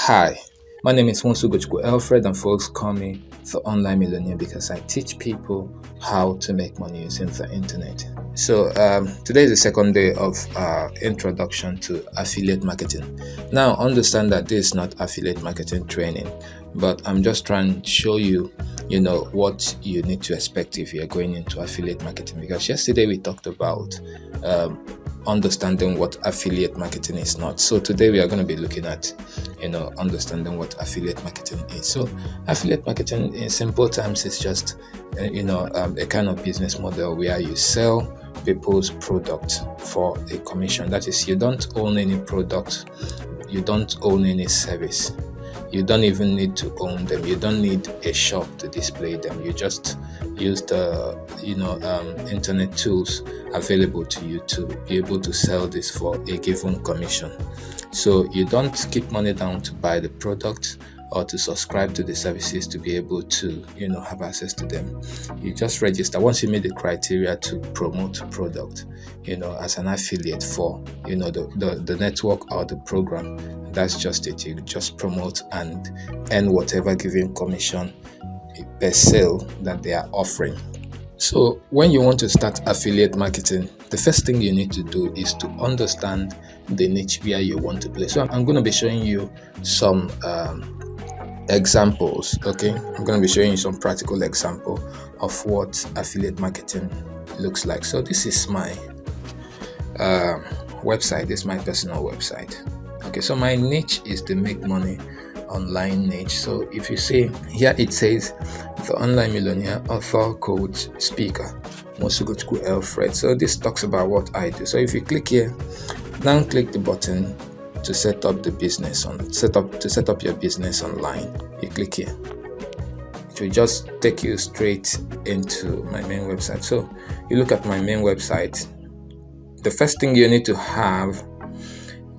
Hi, my name is Alfred, and folks call me the Online Millionaire because I teach people how to make money using the internet. So today is the second day of introduction to affiliate marketing. Now understand that this is not affiliate marketing training, but I'm just trying to show you, what you need to expect if you're going into affiliate marketing. Because yesterday we talked about understanding what affiliate marketing is not. So today we are going to be looking at, understanding what affiliate marketing is. So affiliate marketing in simple terms is just, a kind of business model where you sell people's product for a commission. That is, you don't own any product, you don't own any service. You don't even need to own them. You don't need a shop to display them. You just use the internet tools available to you to be able to sell this for a given commission. So you don't keep money down to buy the product or to subscribe to the services to be able to have access to them. You just register once you meet the criteria to promote product as an affiliate for the network or the program. That's just it. You just promote and earn whatever given commission per sale that they are offering. So when you want to start affiliate marketing, the first thing you need to do is to understand the niche where you want to play. So I'm going to be showing you some examples. Okay, I'm going to be showing you some practical example of what affiliate marketing looks like. So this is my website. This is my personal website. Okay, so my niche is the make money online niche. So if you see here, it says the Online Millionaire, author, coach, speaker, Alfred. So this talks about what I do. So if you click here, now click the button to set up the business to set up your business online. You click here. It will just take you straight into my main website. So you look at my main website. The first thing you need to have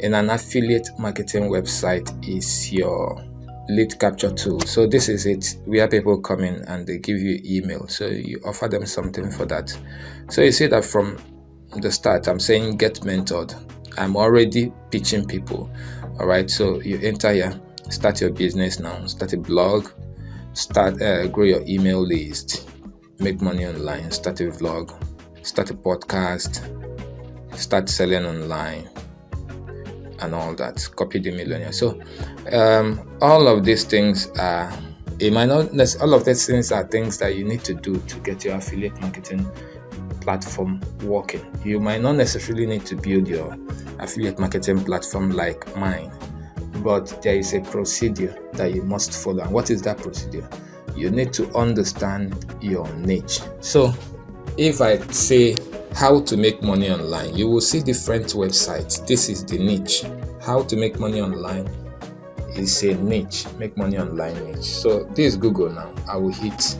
in an affiliate marketing website is your lead capture tool. So this is it, where people come in and they give you email. So you offer them something for that. So you see that from the start, I'm saying get mentored. I'm already pitching people. All right. So you enter here, start your business now, start a blog, grow your email list, make money online, start a vlog, start a podcast, start selling online, and all that. Copy the millionaire. So all of these things are all of these things are things that you need to do to get your affiliate marketing platform working. You might not necessarily need to build your affiliate marketing platform like mine, but there is a procedure that you must follow. And what is that procedure? You need to understand your niche. So if I say how to make money online, you will see different websites. This is the niche. How to make money online is a niche. Make money online niche. So this is Google now. I will hit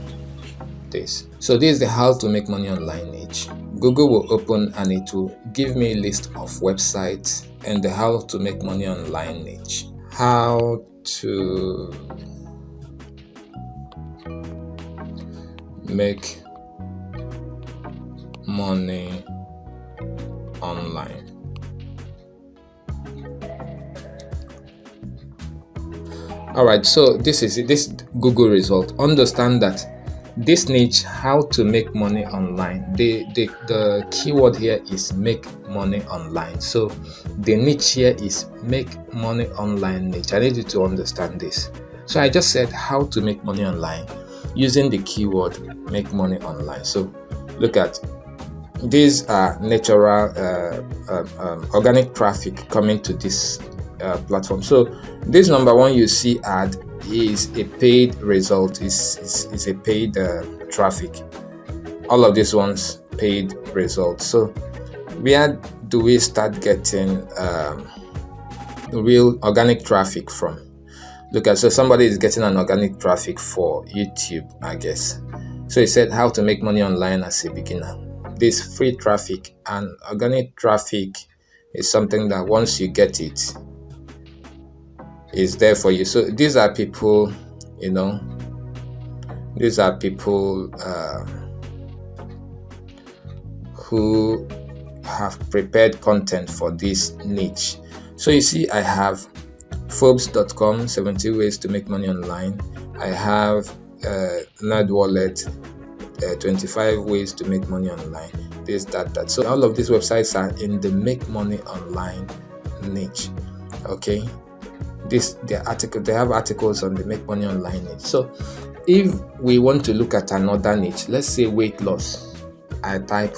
this. So this is the how to make money online niche. Google will open and it will give me a list of websites and the how to make money online niche. How to make money online. All right, so this is it. This Google result. Understand that this niche, how to make money online, the keyword here is make money online. So the niche here is make money online niche. I need you to understand this. So I just said how to make money online using the keyword make money online. So look at these are natural organic traffic coming to this platform. So this number one you see ad is a paid result, is a paid traffic. All of these ones paid results. So where do we start getting real organic traffic from? Look at, so somebody is getting an organic traffic for YouTube, I guess. So he said how to make money online as a beginner. This free traffic and organic traffic is something that once you get it, is there for you. So these are people, who have prepared content for this niche. So you see, I have Forbes.com, 70 ways to make money online. I have NerdWallet, 25 ways to make money online. This, that. So all of these websites are in the make money online niche. Okay, they have articles on the make money online niche. So if we want to look at another niche, let's say weight loss, I type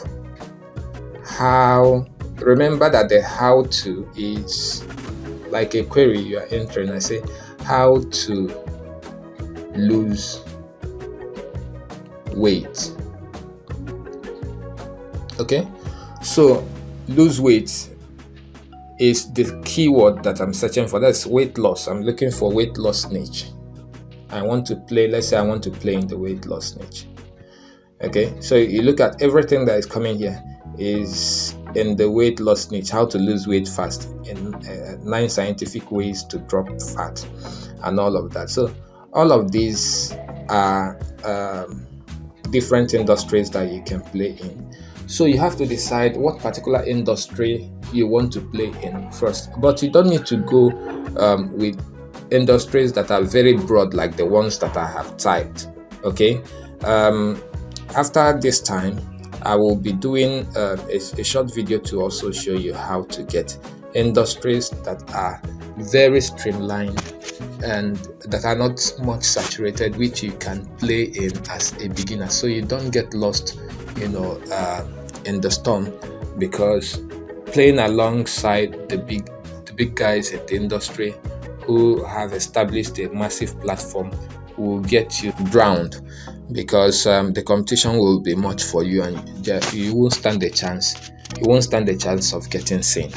how. Remember that the how to is like a query you are entering. I say how to lose weight. Okay, so lose weight is the keyword that I'm searching for. That's weight loss. I'm looking for weight loss niche. I want to play, let's say I want to play in the weight loss niche. Okay, so you look at everything that is coming here is in the weight loss niche. How to lose weight fast in 9 scientific ways to drop fat and all of that. So all of these are different industries that you can play in. So you have to decide what particular industry you want to play in first, but you don't need to go with industries that are very broad like the ones that I have typed. Okay, after this time I will be doing a short video to also show you how to get industries that are very streamlined and that are not much saturated, which you can play in as a beginner, so you don't get lost in the storm, because playing alongside the big guys in the industry who have established a massive platform will get you drowned, because the competition will be much for you and you won't stand a chance. You won't stand a chance of getting seen.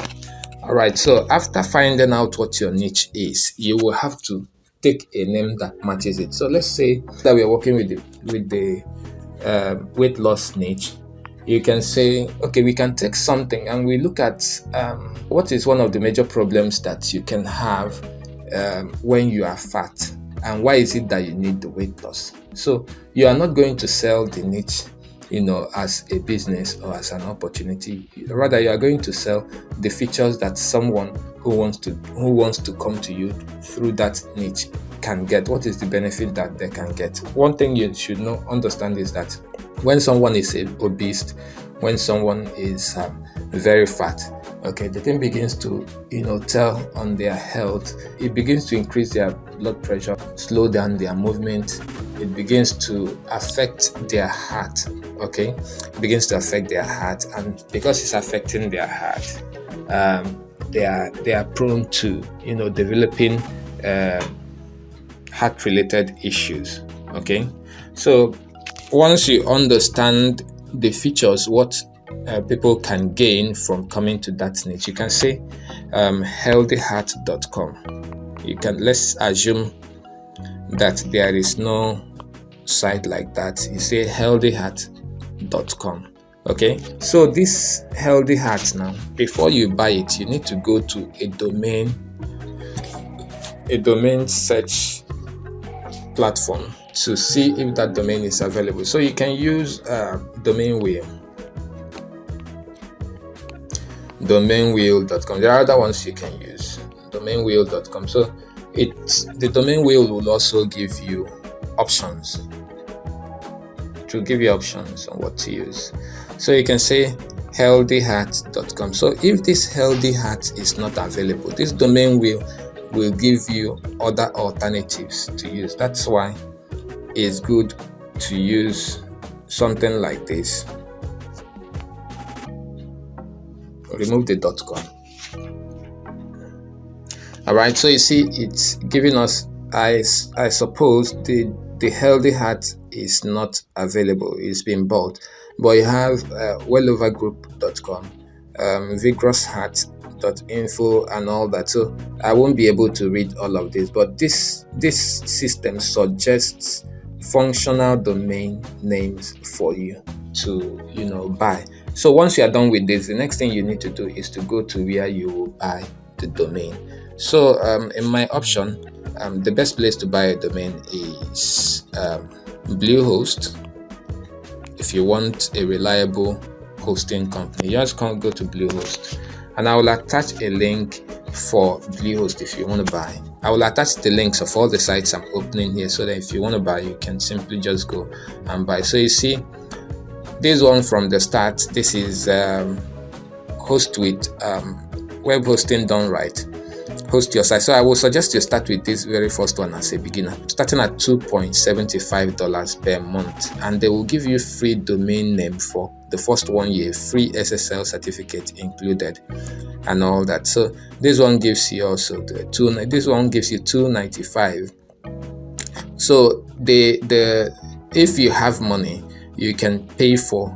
All right, so after finding out what your niche is, you will have to take a name that matches it. So let's say that we are working with the weight loss niche. You can say, okay, we can take something and we look at what is one of the major problems that you can have when you are fat, and why is it that you need the weight loss. So you are not going to sell the niche as a business or as an opportunity. Rather, you are going to sell the features that someone who wants to come to you through that niche can get. What is the benefit that they can get? One thing you should understand is that when someone is obese, when someone is very fat, okay, the thing begins to tell on their health. It begins to increase their blood pressure, slow down their movement. It begins to affect their heart. Okay, it begins to affect their heart, and because it's affecting their heart, they are prone to developing heart-related issues. Okay, so once you understand the features, what people can gain from coming to that niche, you can say healthyheart.com. Let's assume that there is no site like that. You say healthyheart.com. Okay, so this Healthy Heart, now before you buy it, you need to go to a domain search platform to see if that domain is available. So you can use domainwheel.com. There are other ones you can use, domainwheel.com. So the domain wheel will also give you options, on what to use. So you can say healthyheart.com. So if this Healthy Heart is not available, this domain wheel will give you other alternatives to use. That's why it's good to use something like this. Remove the .com. All right, so you see it's giving us, I suppose the Healthy Heart is not available. It's been bought, but you have wellovergroup.com, vigorousheart.info and all that. So I won't be able to read all of this, but this system suggests functional domain names for you to buy. So once you are done with this, the next thing you need to do is to go to where you will buy the domain. So in my option, the best place to buy a domain is Bluehost. If you want a reliable hosting company, you just go to Bluehost, and I will attach a link for Bluehost if you want to buy I will attach the links of all the sites I'm opening here, so that if you want to buy, you can simply just go and buy. So you see, this one from the start, this is host with web hosting done right. Host your site. So I will suggest you start with this very first one as a beginner, starting at $2.75 per month, and they will give you free domain name for the first 1 year, free SSL certificate included, and all that. So this one gives you also this one gives you $2.95. So if you have money, you can pay for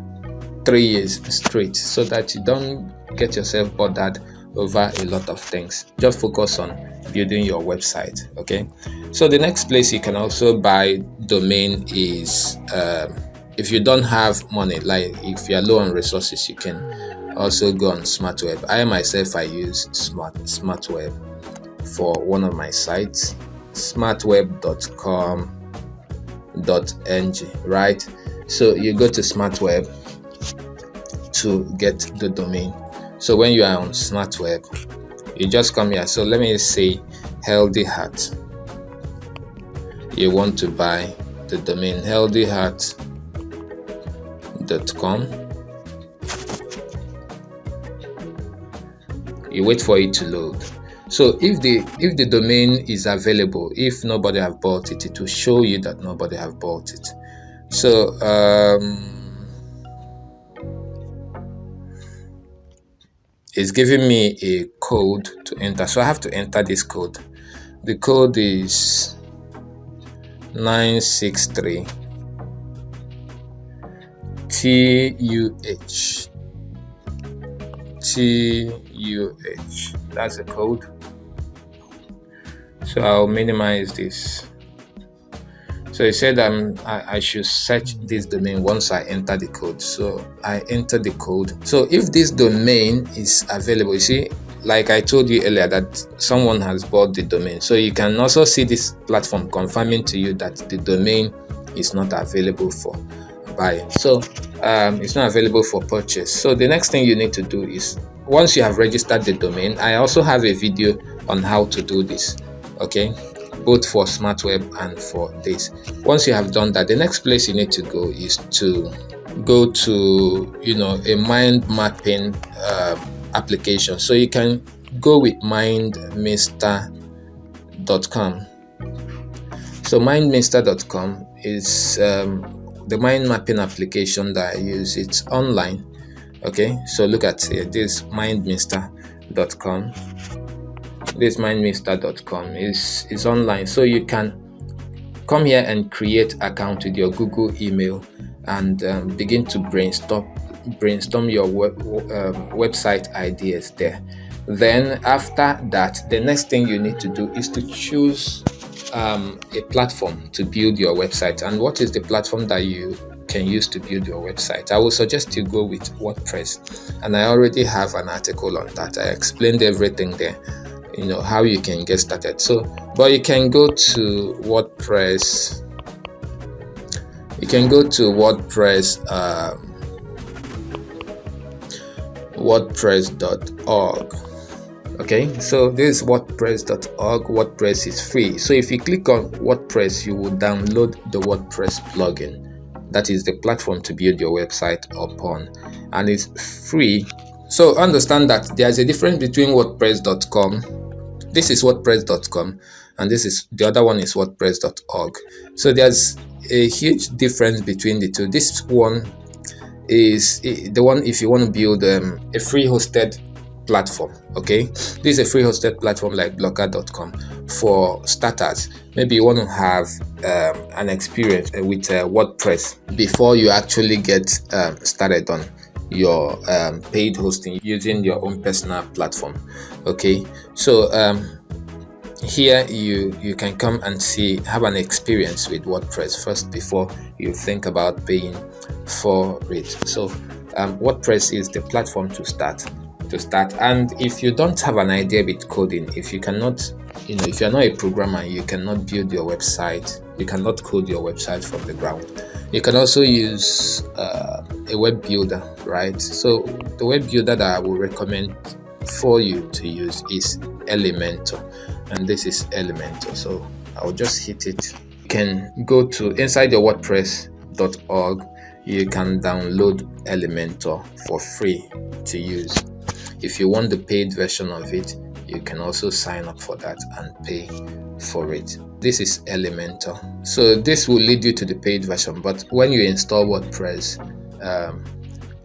3 years straight, so that you don't get yourself bothered over a lot of things. Just focus on building your website. Okay, so the next place you can also buy domain is if you don't have money, like if you're low on resources, you can also go on SmartWeb. I myself, I use SmartWeb for one of my sites, smartweb.com.ng, right? So you go to SmartWeb to get the domain. So when you are on SmartWeb, you just come here. So let me say Healthy Heart. You want to buy the domain healthyheart.com. You wait for it to load. So if the domain is available, if nobody have bought it, it will show you that nobody have bought it. So it's giving me a code to enter, so I have to enter this code. The code is 963 TUH. That's the code. So I'll minimize this. So it said I should search this domain once I enter the code. So I enter the code. So if this domain is available, you see, like I told you earlier, that someone has bought the domain. So you can also see this platform confirming to you that the domain is not available for buying. So it's not available for purchase. So the next thing you need to do is, once you have registered the domain, I also have a video on how to do this. Okay, both for SmartWeb and for this. Once you have done that, the next place you need to go is to go to a mind mapping application. So you can go with mindmister.com. So mindmister.com is the mind mapping application that I use. It's online. Okay, so look at here, this mindmister.com. This mindmister.com is online, so you can come here and create account with your Google email and begin to brainstorm your website ideas there. Then after that, the next thing you need to do is to choose a platform to build your website. And what is the platform that you can use to build your website? I will suggest you go with WordPress, and I already have an article on that. I explained everything there, how you can get started. So, but you can go to WordPress. You can go to WordPress.org. Okay, so this is WordPress.org. WordPress is free. So if you click on WordPress, you will download the WordPress plugin. That is the platform to build your website upon, and it's free. So understand that there's a difference between WordPress.com. This is WordPress.com, and the other one is WordPress.org. So there's a huge difference between the two. This one is the one if you want to build a free hosted platform. Okay, this is a free hosted platform like Blogger.com for starters. Maybe you want to have an experience with WordPress before you actually get started on your paid hosting using your own personal platform. Okay, so here you can come and have an experience with WordPress first before you think about paying for it. So WordPress is the platform to start. And if you don't have an idea with coding, if you're not a programmer, you cannot build your website, you cannot code your website from the ground, you can also use a web builder, right? So the web builder that I will recommend for you to use is Elementor. and this is Elementor. So I'll just hit it. You can go to inside your WordPress.org. You can download Elementor for free to use. If you want the paid version of it, you can also sign up for that and pay for it. This is Elementor. So this will lead you to the paid version, but when you install WordPress,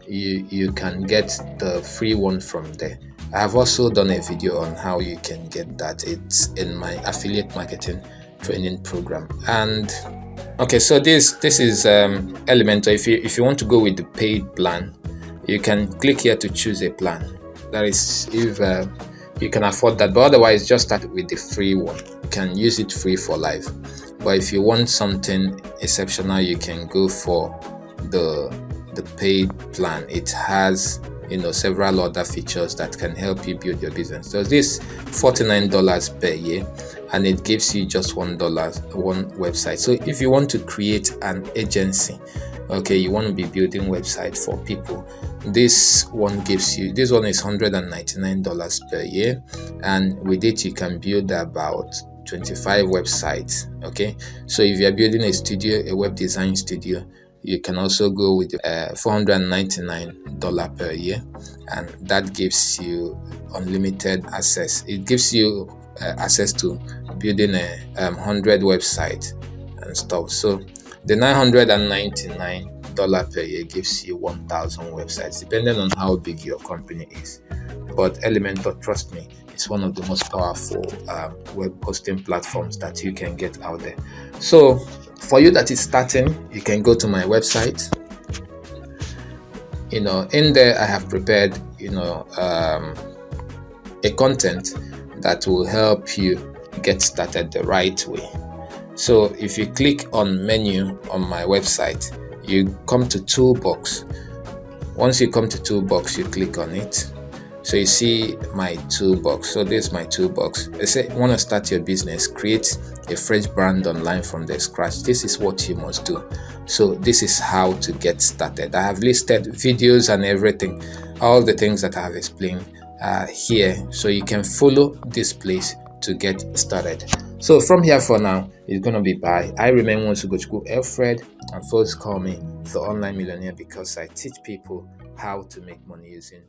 you can get the free one from there. I have also done a video on how you can get that. It's in my affiliate marketing training program. And okay, so this is Elementor. If you want to go with the paid plan, you can click here to choose a plan. That is if you can afford that, but otherwise just start with the free one. You can use it free for life, but if you want something exceptional, you can go for the paid plan. It has several other features that can help you build your business. So this $49 per year, and it gives you just $1 one website. So if you want to create an agency, okay, you want to be building website for people, this one gives you, this one is $199 per year, and with it you can build about 25 websites. Okay, so if you're building a studio, a web design studio, you can also go with $499 per year, and that gives you unlimited access. It gives you access to building 100 websites and stuff. So the $999 per year gives you 1,000 websites, depending on how big your company is. But Elementor, trust me, it's one of the most powerful web hosting platforms that you can get out there. So for you that is starting, you can go to my website. In there I have prepared a content that will help you get started the right way. So if you click on menu on my website, you come to toolbox. Once you come to toolbox, you click on it. So you see my toolbox. So this is my toolbox. They say, want to start your business, create a fresh brand online from the scratch. This is what you must do. So this is how to get started. I have listed videos and everything, all the things that I have explained here. So you can follow this place to get started. So from here for now, it's going to be bye. I remain once go to school, Alfred, and folks call me the Online Millionaire because I teach people how to make money using